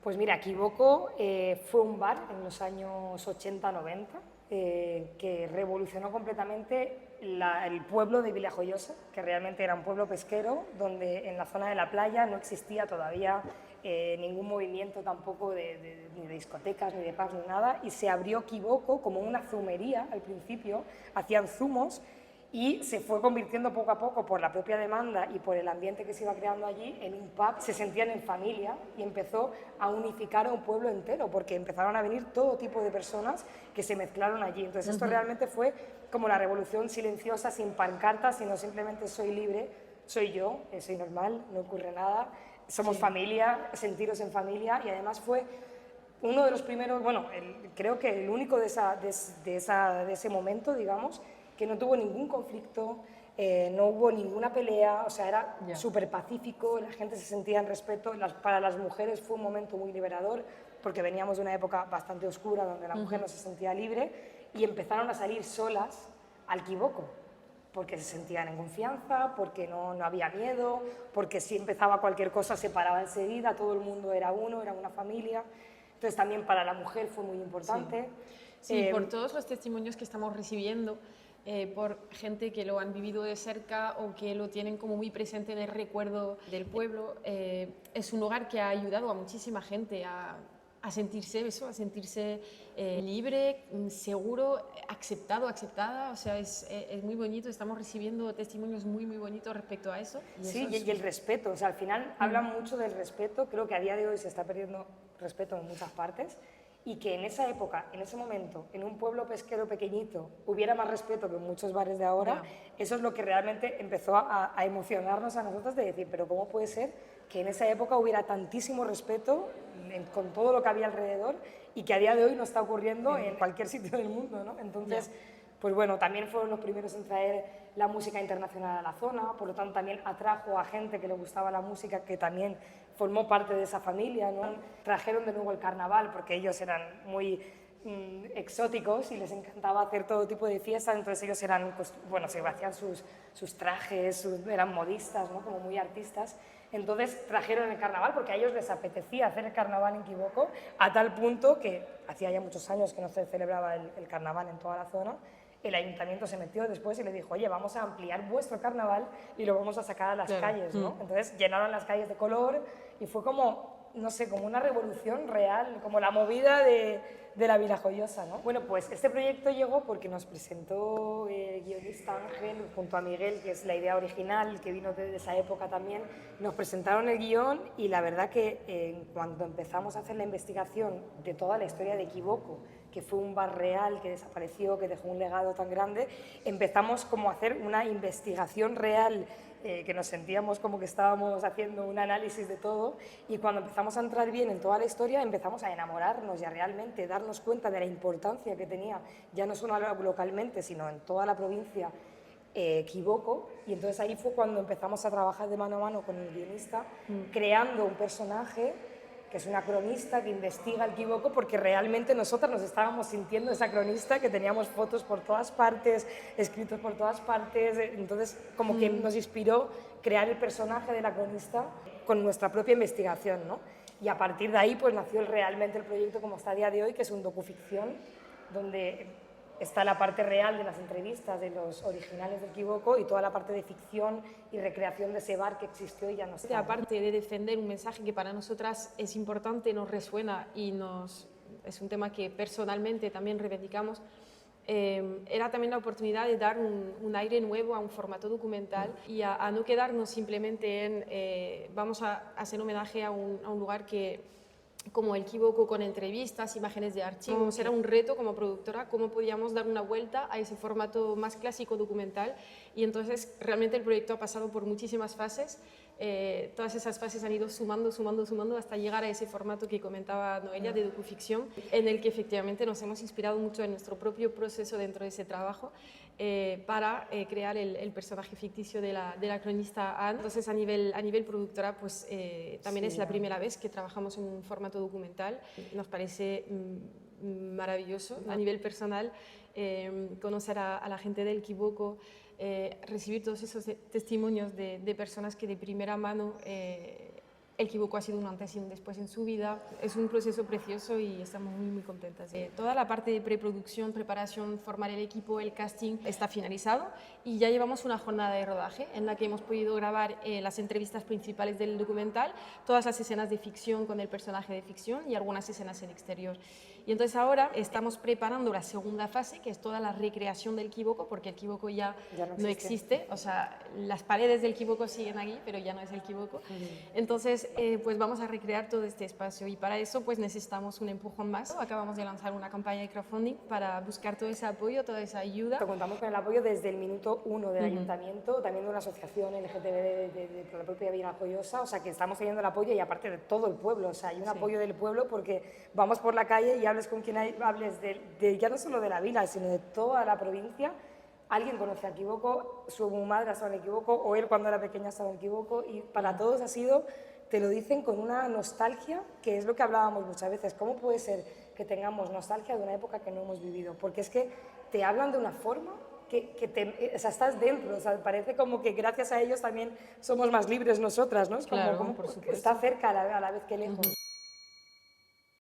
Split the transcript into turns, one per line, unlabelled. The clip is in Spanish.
Pues mira, Equivoco fue un bar en los años 80-90 que revolucionó completamente el pueblo de Villajoyosa, que realmente era un pueblo pesquero, donde en la zona de la playa no existía todavía ningún movimiento tampoco ni de discotecas, ni de pubs, ni nada, y se abrió Equivoco como una zumería al principio, hacían zumos, y se fue convirtiendo poco a poco por la propia demanda y por el ambiente que se iba creando allí en un pub, se sentían en familia y empezó a unificar a un pueblo entero porque empezaron a venir todo tipo de personas que se mezclaron allí. Entonces esto realmente fue como la revolución silenciosa, sin pancartas, sino simplemente soy libre, soy yo, soy normal, no ocurre nada, somos familia, sentiros en familia, y además fue uno de los primeros, bueno, creo que el único de ese momento, digamos, que no tuvo ningún conflicto, no hubo ninguna pelea, o sea, era súper pacífico, la gente se sentía en respeto, para las mujeres fue un momento muy liberador, porque veníamos de una época bastante oscura donde la mujer no se sentía libre, y empezaron a salir solas al Equivoco, porque se sentían en confianza, porque no había miedo, porque si empezaba cualquier cosa se paraba enseguida, todo el mundo era uno, era una familia. Entonces también para la mujer fue muy importante.
Sí, por todos los testimonios que estamos recibiendo, por gente que lo han vivido de cerca o que lo tienen como muy presente en el recuerdo del pueblo, es un lugar que ha ayudado a muchísima gente a sentirse eso, a sentirse libre, seguro, aceptado, aceptada. O sea, es muy bonito, estamos recibiendo testimonios muy, muy bonitos respecto a eso.
Sí, y el respeto, o sea, al final hablan mucho del respeto, creo que a día de hoy se está perdiendo respeto en muchas partes, y que en esa época, en ese momento, en un pueblo pesquero pequeñito, hubiera más respeto que en muchos bares de ahora, eso es lo que realmente empezó a emocionarnos a nosotros, de decir, pero ¿cómo puede ser que en esa época hubiera tantísimo respeto con todo lo que había alrededor y que a día de hoy no está ocurriendo en cualquier sitio del mundo, ¿no? Entonces, pues bueno, también fueron los primeros en traer la música internacional a la zona, por lo tanto también atrajo a gente que le gustaba la música, que también formó parte de esa familia, ¿no? Trajeron de nuevo el carnaval, porque ellos eran muy exóticos y les encantaba hacer todo tipo de fiestas, entonces ellos eran, pues, bueno, se hacían sus trajes, eran modistas, ¿no? Como muy artistas. Entonces trajeron el carnaval porque a ellos les apetecía hacer el carnaval en Equivoco, a tal punto que hacía ya muchos años que no se celebraba el carnaval en toda la zona. El ayuntamiento se metió después y le dijo, oye, vamos a ampliar vuestro carnaval y lo vamos a sacar a las calles, ¿no? Entonces llenaron las calles de color y fue como, no sé, como una revolución real, como la movida de la Villajoyosa, ¿no? Bueno, pues este proyecto llegó porque nos presentó el guionista Ángel junto a Miguel, que es la idea original, que vino de esa época también. Nos presentaron el guión y la verdad que cuando empezamos a hacer la investigación de toda la historia de Equivoco, que fue un bar real que desapareció, que dejó un legado tan grande, empezamos como a hacer una investigación real, que nos sentíamos como que estábamos haciendo un análisis de todo, y cuando empezamos a entrar bien en toda la historia empezamos a enamorarnos y a realmente darnos cuenta de la importancia que tenía, ya no solo localmente, sino en toda la provincia, Equivoco, y entonces ahí fue cuando empezamos a trabajar de mano a mano con el guionista, creando un personaje que es una cronista que investiga el Equivoco, porque realmente nosotras nos estábamos sintiendo esa cronista, que teníamos fotos por todas partes, escritos por todas partes, entonces como que nos inspiró crear el personaje de la cronista con nuestra propia investigación, ¿no? Y a partir de ahí pues nació realmente el proyecto como está a día de hoy, que es un docuficción, donde está la parte real de las entrevistas de los originales del Equivoco y toda la parte de ficción y recreación de ese bar que existió y ya no está.
Aparte de defender un mensaje que para nosotras es importante, nos resuena y es un tema que personalmente también reivindicamos, era también la oportunidad de dar un aire nuevo a un formato documental y a no quedarnos simplemente en vamos a hacer homenaje a un lugar que, como el Equivoco, con entrevistas, imágenes de archivos. Era un reto como productora cómo podíamos dar una vuelta a ese formato más clásico documental, y entonces realmente el proyecto ha pasado por muchísimas fases. Todas esas fases han ido sumando, sumando, sumando hasta llegar a ese formato que comentaba Noelia de docuficción, en el que efectivamente nos hemos inspirado mucho en nuestro propio proceso dentro de ese trabajo para crear el personaje ficticio de la cronista Anne. Entonces a nivel productora pues también es la primera vez que trabajamos en un formato documental. Nos parece maravilloso. A nivel personal, conocer a la gente del Equivoco, recibir todos esos testimonios de personas que de primera mano El Equivoco ha sido un antes y un después en su vida. Es un proceso precioso y estamos muy, muy contentas. Toda la parte de preproducción, preparación, formar el equipo, el casting está finalizado y ya llevamos una jornada de rodaje en la que hemos podido grabar las entrevistas principales del documental, todas las escenas de ficción con el personaje de ficción y algunas escenas en exterior. Y entonces ahora estamos preparando la segunda fase, que es toda la recreación del Equivoco, porque el Equivoco ya no existe. O sea, las paredes del Equivoco siguen aquí, pero ya no es el Equivoco. Entonces, pues vamos a recrear todo este espacio y para eso pues necesitamos un empujón más. Acabamos de lanzar una campaña de crowdfunding para buscar todo ese apoyo, toda esa ayuda.
Contamos con el apoyo desde el minuto 1 del ayuntamiento, también de una asociación LGTB de la propia Villa Joyosa, o sea que estamos teniendo el apoyo y aparte de todo el pueblo, o sea, hay un apoyo del pueblo porque vamos por la calle y hables con quien hables ya no solo de la vila, sino de toda la provincia. Alguien conoce a Equivoco, su madre estaba en Equivoco, o él cuando era pequeña estaba en Equivoco, y para todos ha sido, te lo dicen con una nostalgia, que es lo que hablábamos muchas veces. ¿Cómo puede ser que tengamos nostalgia de una época que no hemos vivido? Porque es que te hablan de una forma o sea, estás dentro, o sea, parece como que gracias a ellos también somos más libres nosotras, ¿no? Es como,
Claro,
como
por supuesto.
está cerca a la vez que lejos.